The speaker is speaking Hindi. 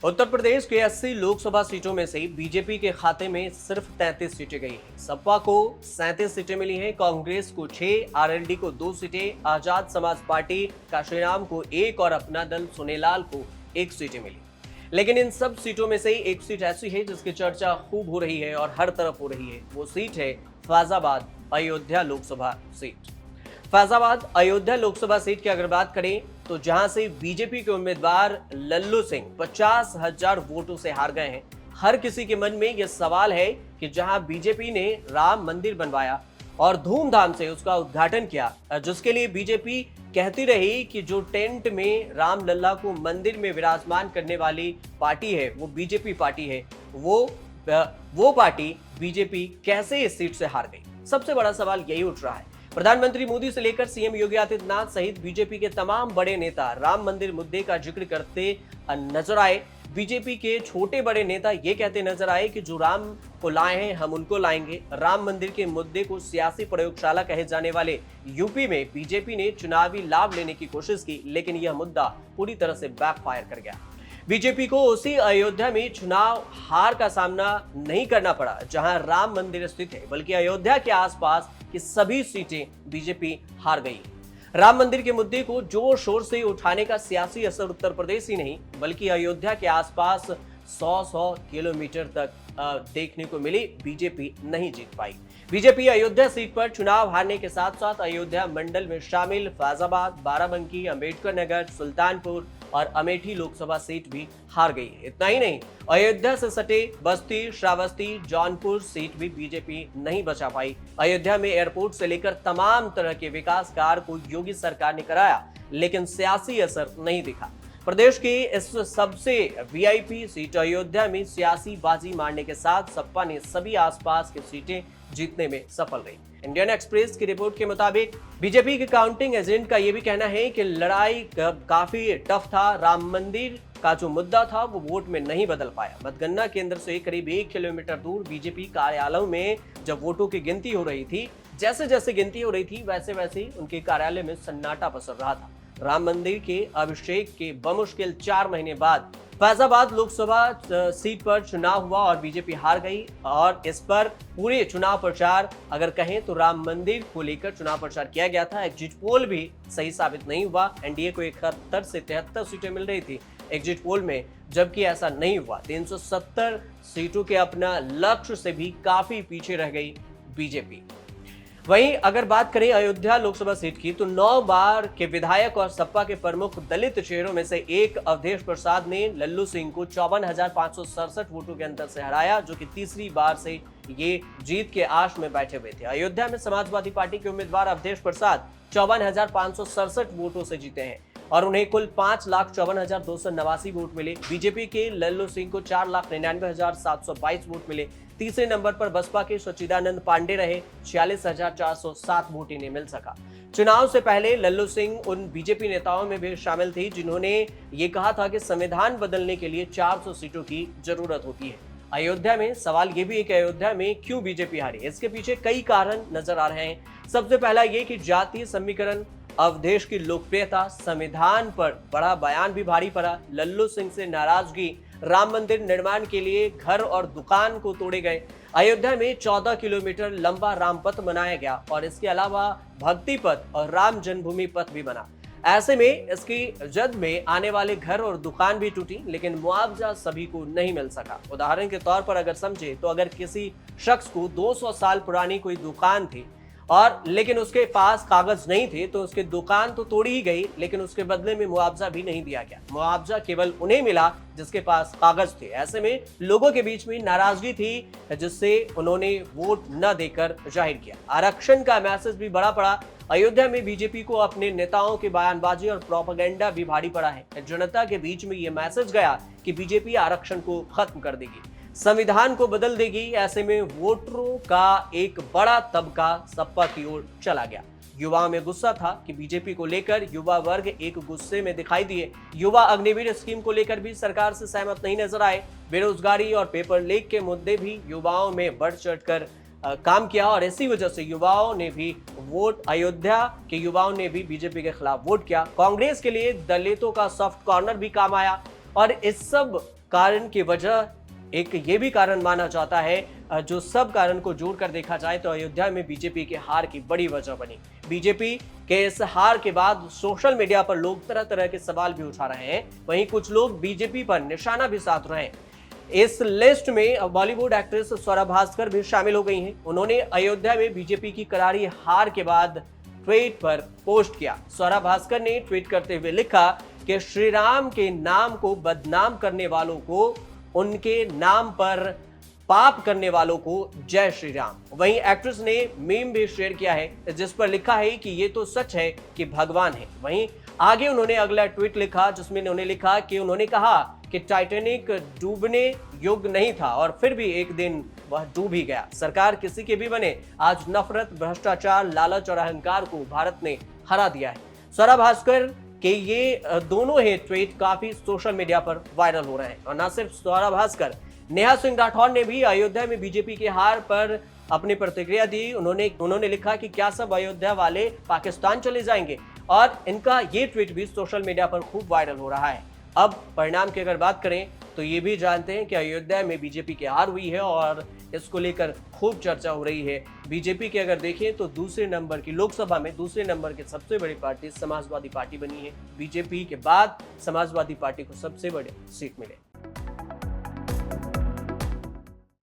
उत्तर प्रदेश के 80 लोकसभा सीटों में से बीजेपी के खाते में सिर्फ 33 सीटें गई हैं। सपा को 37 सीटें मिली हैं, कांग्रेस को 6, आरएलडी को 2 सीटें, आजाद समाज पार्टी काशीराम को 1 और अपना दल सुनेलाल को 1 सीटें मिली। लेकिन इन सब सीटों में से एक सीट ऐसी है जिसकी चर्चा खूब हो रही है और हर तरफ हो रही है। वो सीट है फैजाबाद अयोध्या लोकसभा सीट। फैजाबाद अयोध्या लोकसभा सीट की अगर बात करें तो जहां से बीजेपी के उम्मीदवार लल्लू सिंह 50,000 वोटों से हार गए हैं। हर किसी के मन में यह सवाल है कि जहां बीजेपी ने राम मंदिर बनवाया और धूमधाम से उसका उद्घाटन किया, जिसके लिए बीजेपी कहती रही कि जो टेंट में राम लल्ला को मंदिर में विराजमान करने वाली पार्टी है वो बीजेपी पार्टी है, वो पार्टी बीजेपी कैसे इस सीट से हार गई? सबसे बड़ा सवाल यही उठ रहा है। प्रधानमंत्री मोदी से लेकर सीएम योगी आदित्यनाथ सहित बीजेपी के तमाम बड़े नेता राम मंदिर मुद्दे का जिक्र करते नजर आए। बीजेपी के छोटे बड़े नेता ये कहते नजर आए कि जो राम को लाए हैं हम उनको लाएंगे। राम मंदिर के मुद्दे को सियासी प्रयोगशाला कहे जाने वाले यूपी में बीजेपी ने चुनावी लाभ लेने की कोशिश की, लेकिन यह मुद्दा पूरी तरह से बैकफायर कर गया। बीजेपी को उसी अयोध्या में चुनाव हार का सामना नहीं करना पड़ा जहां राम मंदिर स्थित है, बल्कि अयोध्या के आसपास की सभी सीटें बीजेपी हार गई। राम मंदिर के मुद्दे को जोर शोर से उठाने का सियासी असर उत्तर प्रदेश ही नहीं बल्कि अयोध्या के आसपास 100 किलोमीटर तक देखने को मिली। बीजेपी नहीं जीत पाई। बीजेपी अयोध्या सीट पर चुनाव हारने के साथ साथ अयोध्या मंडल में शामिल फैजाबाद, बाराबंकी, अंबेडकर नगर, सुल्तानपुर और अमेठी लोकसभा सीट भी हार गई है। इतना ही नहीं, अयोध्या से सटे बस्ती, श्रावस्ती, जौनपुर सीट भी बीजेपी नहीं बचा पाई। अयोध्या में एयरपोर्ट से लेकर तमाम तरह के विकास कार्य को योगी सरकार ने कराया, लेकिन सियासी असर नहीं दिखा। प्रदेश की इस सबसे वीआईपी सीट अयोध्या में सियासी बाजी मारने के साथ सपा ने सभी आसपास की सीटें जीतने में सफल रही। इंडियन एक्सप्रेस की रिपोर्ट के मुताबिक बीजेपी के काउंटिंग एजेंट का यह भी कहना है कि लड़ाई काफी टफ था। राम मंदिर का जो मुद्दा था वो वोट में नहीं बदल पाया। मतगणना केंद्र से करीब 1 किलोमीटर दूर बीजेपी कार्यालयों में जब वोटों की गिनती हो रही थी, जैसे जैसे गिनती हो रही थी वैसे वैसे उनके कार्यालय में सन्नाटा पसर रहा था। राम मंदिर के अभिषेक के बमुश्किल 4 महीने बाद फैजाबाद लोकसभा सीट पर चुनाव हुआ और बीजेपी हार गई। और इस पर पूरे चुनाव प्रचार अगर कहें तो राम मंदिर को लेकर चुनाव प्रचार किया गया था। एग्जिट पोल भी सही साबित नहीं हुआ। एनडीए को 71 से 73 सीटें मिल रही थी एग्जिट पोल में, जबकि ऐसा नहीं हुआ। 370 सीटों के अपना लक्ष्य से भी काफी पीछे रह गई बीजेपी। वहीं अगर बात करें अयोध्या लोकसभा सीट की तो 9 बार के विधायक और सपा के प्रमुख दलित चेहरों में से एक अवधेश प्रसाद ने लल्लू सिंह को 54,567 वोटों के अंतर से हराया, जो कि तीसरी बार से ये जीत के आश में बैठे हुए थे। अयोध्या में समाजवादी पार्टी के उम्मीदवार अवधेश प्रसाद 54,567 वोटों से जीते हैं और उन्हें कुल 5,54,289 वोट मिले। बीजेपी के लल्लू सिंह को 4,99,722 वोट मिले। तीसरे नंबर पर बसपा के सच्चिदानंद पांडे रहे, 46,407 वोट इन्हें मिल सका। चुनाव से पहले लल्लू सिंह उन बीजेपी नेताओं में भी शामिल थी जिन्होंने ये कहा था कि संविधान बदलने के लिए 400 सीटों की जरूरत होती है। अयोध्या में सवाल ये भी है कि अयोध्या में क्यों बीजेपी हारी? इसके पीछे कई कारण नजर आ रहे हैं। सबसे पहला ये कि जातीय समीकरण, अवधेश की लोकप्रियता, संविधान पर बड़ा बयान भी भारी पड़ा, लल्लू सिंह से नाराजगी, राम मंदिर निर्माण के लिए घर और दुकान को तोड़े गए। अयोध्या में 14 किलोमीटर लंबा राम पथ बनाया गया और इसके अलावा भक्ति पथ और राम जन्मभूमि पथ भी बना। ऐसे में इसकी जद में आने वाले घर और दुकान भी टूटी, लेकिन मुआवजा सभी को नहीं मिल सका। उदाहरण के तौर पर अगर समझे तो अगर किसी शख्स को 200 साल पुरानी कोई दुकान थी और लेकिन उसके पास कागज नहीं थे तो उसकी दुकान तो तोड़ी ही गई, लेकिन उसके बदले में मुआवजा भी नहीं दिया गया। मुआवजा केवल उन्हें मिला जिसके पास कागज थे। ऐसे में लोगों के बीच में नाराजगी थी जिससे उन्होंने वोट न देकर जाहिर किया। आरक्षण का मैसेज भी बड़ा पड़ा। अयोध्या में बीजेपी को अपने नेताओं की बयानबाजी और प्रोपेगेंडा भी भारी पड़ा है। जनता के बीच में यह मैसेज गया कि बीजेपी आरक्षण को खत्म कर देगी, संविधान को बदल देगी। ऐसे में वोटरों का एक बड़ा तबका सपा की ओर चला गया। युवाओं में गुस्सा था कि बीजेपी को लेकर युवा वर्ग एक गुस्से में दिखाई दिए। युवा अग्निवीर स्कीम को लेकर भी सरकार से सहमत नहीं नजर आए। बेरोजगारी और पेपर लीक के मुद्दे भी युवाओं में बढ़ चढ़कर काम किया और इसी वजह से युवाओं ने भी अयोध्या के युवाओं ने भी बीजेपी के खिलाफ वोट किया। कांग्रेस के लिए दलितों का सॉफ्ट कॉर्नर भी काम आया और इस सब कारण की वजह एक ये भी कारण माना जाता है, जो सब कारण को जोड़कर देखा जाए तो अयोध्या में बीजेपी के हार की बड़ी वजह बनी। बीजेपी के इस हार के बाद सोशल मीडिया पर लोग तरह तरह के सवाल भी उठा रहे हैं, वहीं कुछ लोग बीजेपी पर निशाना भी साध रहे हैं। इस लिस्ट में बॉलीवुड एक्ट्रेस स्वरा भास्कर भी शामिल हो गई हैं। उन्होंने अयोध्या में बीजेपी की करारी हार के बाद ट्वीट पर पोस्ट किया। स्वरा भास्कर ने ट्वीट करते हुए लिखा कि श्री राम के नाम को बदनाम करने वालों को, उनके नाम पर पाप करने वालों को जय श्री राम। वहीं एक्ट्रेस ने मीम भी शेयर किया है जिस पर लिखा है कि ये तो सच है कि भगवान है। वहीं आगे उन्होंने अगला ट्वीट लिखा जिसमें उन्होंने लिखा कि उन्होंने कहा कि टाइटैनिक डूबने योग्य नहीं था और फिर भी एक दिन वह डूब ही गया। सरकार किसी के भी बने, आज नफरत, भ्रष्टाचार, लालच और अहंकार को भारत ने हरा दिया है। स्वरा भास्कर के ये दोनों ही ट्वीट काफी सोशल मीडिया पर वायरल हो रहे हैं। और न सिर्फ स्वरा भास्कर, नेहा सिंह राठौर ने भी अयोध्या में बीजेपी के हार पर अपनी प्रतिक्रिया दी। उन्होंने लिखा कि क्या सब अयोध्या वाले पाकिस्तान चले जाएंगे, और इनका ये ट्वीट भी सोशल मीडिया पर खूब वायरल हो रहा है। अब परिणाम की अगर बात करें तो ये भी जानते हैं कि अयोध्या में बीजेपी की हार हुई है और इसको लेकर खूब चर्चा हो रही है। बीजेपी के अगर देखें तो दूसरे नंबर की, लोकसभा में दूसरे नंबर की सबसे बड़ी पार्टी समाजवादी पार्टी बनी है। बीजेपी के बाद समाजवादी पार्टी को सबसे बड़ी सीट मिले।